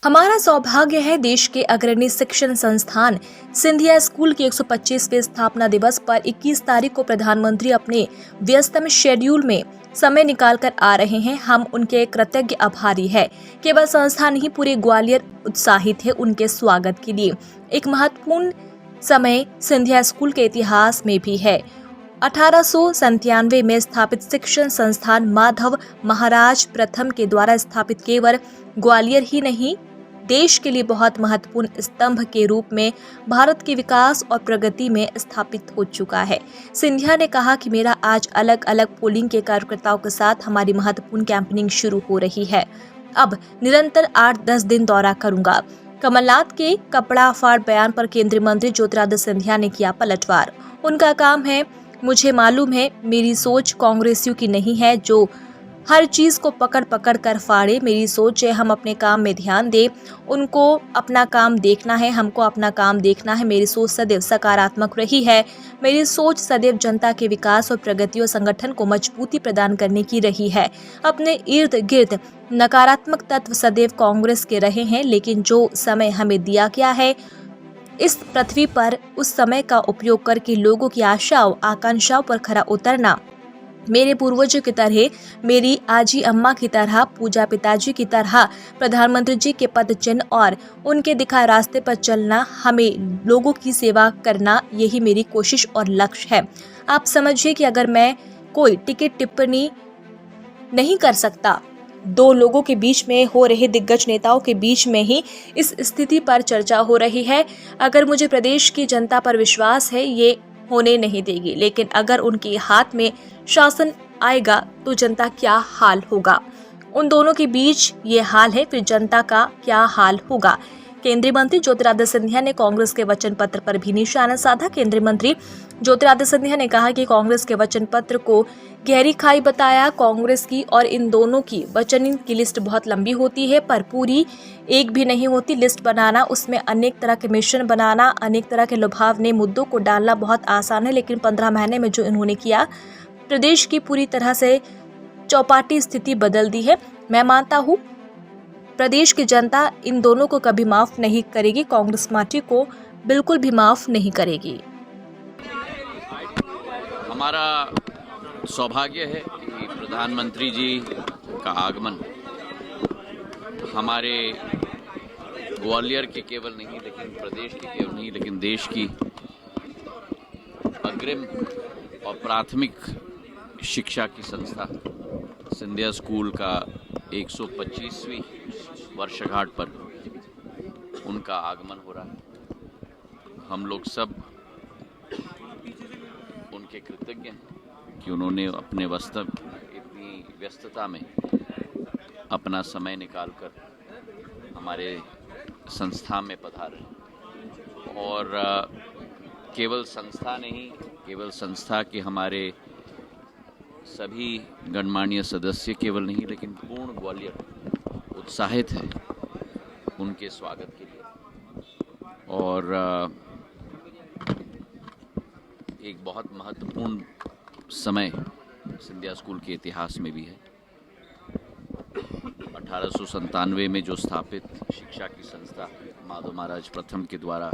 हमारा सौभाग्य है देश के अग्रणी शिक्षण संस्थान सिंधिया स्कूल के 125वें स्थापना दिवस पर 21 तारीख को प्रधानमंत्री अपने व्यस्तम शेड्यूल में समय निकालकर आ रहे हैं। हम उनके कृतज्ञ आभारी है। केवल संस्थान ही पूरे ग्वालियर उत्साहित है उनके स्वागत के लिए। एक महत्वपूर्ण समय सिंधिया स्कूल के इतिहास में भी है। 1897 में स्थापित शिक्षण संस्थान माधव महाराज प्रथम के द्वारा स्थापित केवल ग्वालियर ही नहीं देश के लिए बहुत महत्वपूर्ण स्तंभ के रूप में भारत के विकास और प्रगति में स्थापित हो चुका है। सिंधिया ने कहा कि मेरा आज अलग अलग पोलिंग के कार्यकर्ताओं के साथ हमारी महत्वपूर्ण कैंपेनिंग शुरू हो रही है। अब निरंतर 8-10 दिन दौरा करूंगा। कमलनाथ के कपड़ा फाड़ बयान पर केंद्रीय मंत्री ज्योतिरादित्य सिंधिया ने किया पलटवार। उनका काम है, मुझे मालूम है मेरी सोच कांग्रेसियों की नहीं है जो हर चीज को पकड़ पकड़ कर फाड़े। मेरी सोच है हम अपने काम में ध्यान दें। उनको अपना काम देखना है, हमको अपना काम देखना है। मेरी सोच सदैव सकारात्मक रही है। मेरी सोच सदैव जनता के विकास और प्रगति और संगठन को मजबूती प्रदान करने की रही है। अपने इर्द गिर्द नकारात्मक तत्व सदैव कांग्रेस के रहे हैं, लेकिन जो समय हमें दिया गया है इस पृथ्वी पर उस समय का उपयोग करके लोगों की आशाओं आकांक्षाओं पर खरा उतरना, मेरे पूर्वजों की तरह, मेरी आजी अम्मा की तरह, पूजा पिताजी की तरह प्रधानमंत्री जी के पद चिन्ह और उनके दिखाए रास्ते पर चलना, हमें लोगों की सेवा करना, यही मेरी कोशिश और लक्ष्य है। आप समझिए कि अगर मैं कोई टिकट टिप्पणी नहीं कर सकता, दो लोगों के बीच में हो रहे दिग्गज नेताओं के बीच में ही इस स्थिति पर चर्चा हो रही है। अगर मुझे प्रदेश की जनता पर विश्वास है, ये होने नहीं देगी, लेकिन अगर उनके हाथ में शासन आएगा तो जनता क्या हाल होगा। उन दोनों के बीच ये हाल है, फिर जनता का क्या हाल होगा। केंद्रीय मंत्री ज्योतिरादित्य सिंधिया ने कांग्रेस के वचन पत्र पर भी निशाना साधा। केंद्रीय मंत्री ज्योतिरादित्य सिंधिया ने कहा कि कांग्रेस के वचन पत्र को गहरी खाई बताया। कांग्रेस की और इन दोनों की वचन की लिस्ट बहुत लंबी होती है, पर पूरी एक भी नहीं होती। लिस्ट बनाना, उसमें अनेक तरह के मिश्रण बनाना, अनेक तरह के लुभावने मुद्दों को डालना बहुत आसान है, लेकिन 15 महीने में जो इन्होंने किया, प्रदेश की पूरी तरह से चौपाटी स्थिति बदल दी है। मैं मानता हूँ प्रदेश की जनता इन दोनों को कभी माफ नहीं करेगी, कांग्रेस पार्टी को बिल्कुल भी माफ नहीं करेगी। हमारा सौभाग्य है कि प्रधानमंत्री जी का आगमन हमारे ग्वालियर के केवल नहीं, लेकिन प्रदेश के केवल नहीं, लेकिन देश की अग्रिम और प्राथमिक शिक्षा की संस्था सिंधिया स्कूल का 125वीं वर्षगांठ पर उनका आगमन हो रहा है। हम लोग सब उनके कृतज्ञ हैं कि उन्होंने अपने इतनी व्यस्तता में अपना समय निकालकर हमारे संस्था में पधारे। और केवल संस्था नहीं, केवल संस्था के हमारे सभी गणमान्य सदस्य केवल नहीं, लेकिन पूर्ण ग्वालियर उत्साहित है उनके स्वागत के लिए। और एक बहुत महत्वपूर्ण समय सिंधिया स्कूल के इतिहास में भी है। 1897 में जो स्थापित शिक्षा की संस्था माधव महाराज प्रथम के द्वारा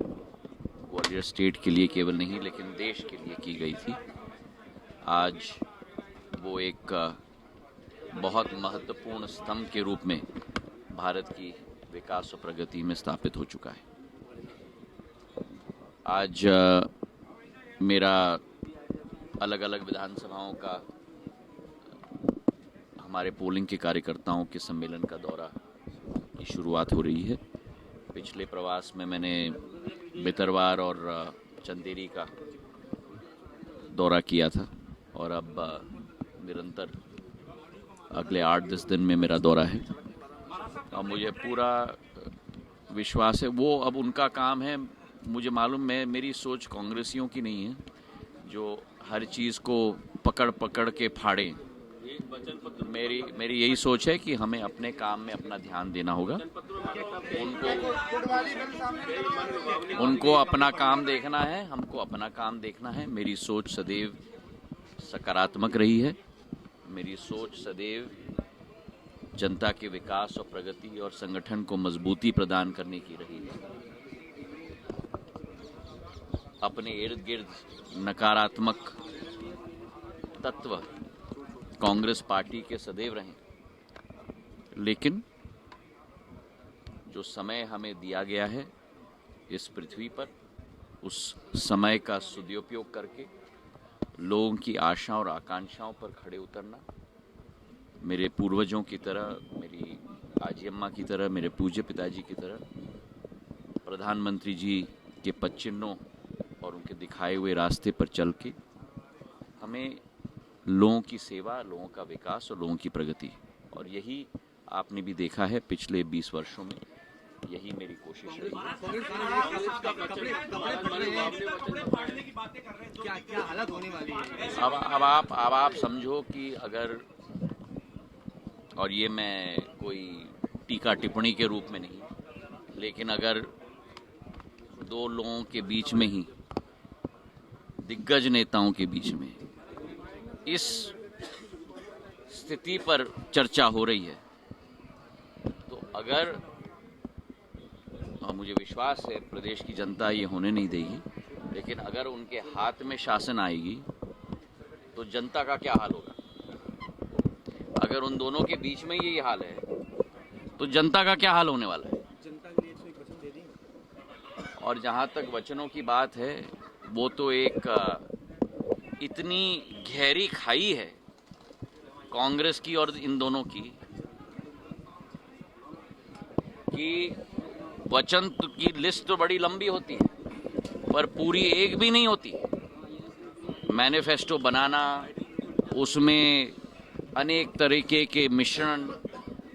ग्वालियर स्टेट के लिए केवल नहीं, लेकिन देश के लिए की गई थी, आज वो एक बहुत महत्वपूर्ण स्तंभ के रूप में भारत की विकास और प्रगति में स्थापित हो चुका है। आज मेरा अलग अलग विधानसभाओं का, हमारे पोलिंग के कार्यकर्ताओं के सम्मेलन का दौरा की शुरुआत हो रही है। पिछले प्रवास में मैंने बितरवार और चंदेरी का दौरा किया था, और अब निरंतर अगले 8-10 दिन में मेरा दौरा है। अब मुझे पूरा विश्वास है, वो अब उनका काम है। मुझे मालूम है मेरी सोच कांग्रेसियों की नहीं है जो हर चीज़ को पकड़ पकड़ के फाड़ें। मेरी यही सोच है कि हमें अपने काम में अपना ध्यान देना होगा। उनको अपना काम देखना है, हमको अपना काम देखना है। मेरी सोच सदैव सकारात्मक रही है। मेरी सोच सदैव जनता के विकास और प्रगति और संगठन को मजबूती प्रदान करने की रही है। अपने इर्द गिर्द नकारात्मक तत्व कांग्रेस पार्टी के सदैव रहे, लेकिन जो समय हमें दिया गया है इस पृथ्वी पर, उस समय का सदुपयोग करके लोगों की आशा और आकांक्षाओं पर खड़े उतरना, मेरे पूर्वजों की तरह, मेरी आजी अम्मा की तरह, मेरे पूज्य पिताजी की तरह प्रधानमंत्री जी के पद चिन्हों और उनके दिखाए हुए रास्ते पर चल के हमें लोगों की सेवा, लोगों का विकास और लोगों की प्रगति, और यही आपने भी देखा है पिछले 20 वर्षों में, यही मेरी कोशिश रही है। क्या हालत होने वाली है? अब आप समझो कि अगर, और ये मैं कोई टीका टिप्पणी के रूप में नहीं, लेकिन अगर दो लोगों के बीच में ही, दिग्गज नेताओं के बीच में इस स्थिति पर चर्चा हो रही है, तो अगर, और मुझे विश्वास है प्रदेश की जनता ये होने नहीं देगी, लेकिन अगर उनके हाथ में शासन आएगी तो जनता का क्या हाल होगा? अगर उन दोनों के बीच में यही हाल है तो जनता का क्या हाल होने वाला है? जनता के लिए 101 वचन दे देंगे। और जहां तक वचनों की बात है, वो तो एक इतनी गहरी खाई है कांग्रेस की और इन दोनों की, कि वचन की लिस्ट तो बड़ी लंबी होती है पर पूरी एक भी नहीं होती। मैनिफेस्टो बनाना, उसमें अनेक तरीके के मिश्रण,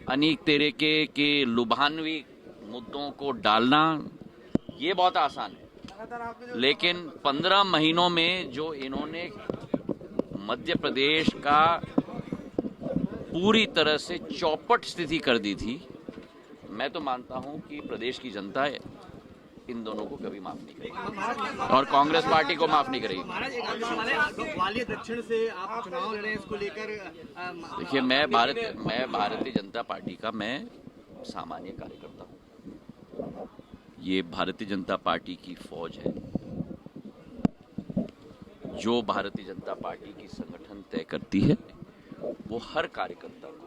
अनेक तरीके के लुभानवी मुद्दों को डालना, ये बहुत आसान है, लेकिन 15 महीनों में जो इन्होंने मध्य प्रदेश का पूरी तरह से चौपट स्थिति कर दी थी, मैं तो मानता हूं कि प्रदेश की जनता इन दोनों को कभी माफ नहीं करेगी और कांग्रेस पार्टी को माफ नहीं करेगी। महाराज, एक ग्वालियर दक्षिण से आप चुनाव लड़े, इसको लेकर देखिए, मैं भारतीय जनता पार्टी का मैं सामान्य कार्यकर्ता हूं। ये भारतीय जनता पार्टी की फौज है। जो भारतीय जनता पार्टी की संगठन तय करती है, वो हर कार्यकर्ता को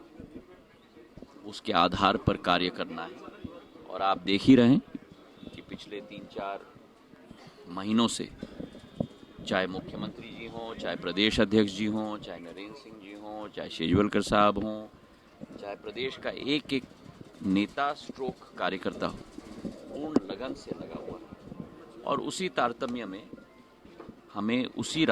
उसके आधार पर कार्य करना है। और आप देख ही रहे हैं कि पिछले 3-4 महीनों से, चाहे मुख्यमंत्री जी हों, चाहे प्रदेश अध्यक्ष जी हों, चाहे नरेंद्र सिंह जी हों, चाहे शेजवलकर साहब हों, चाहे प्रदेश का एक एक नेता स्ट्रोक कार्यकर्ता हो, पूर्ण लगन से लगा हुआ है। और उसी तारतम्य में हमें उसी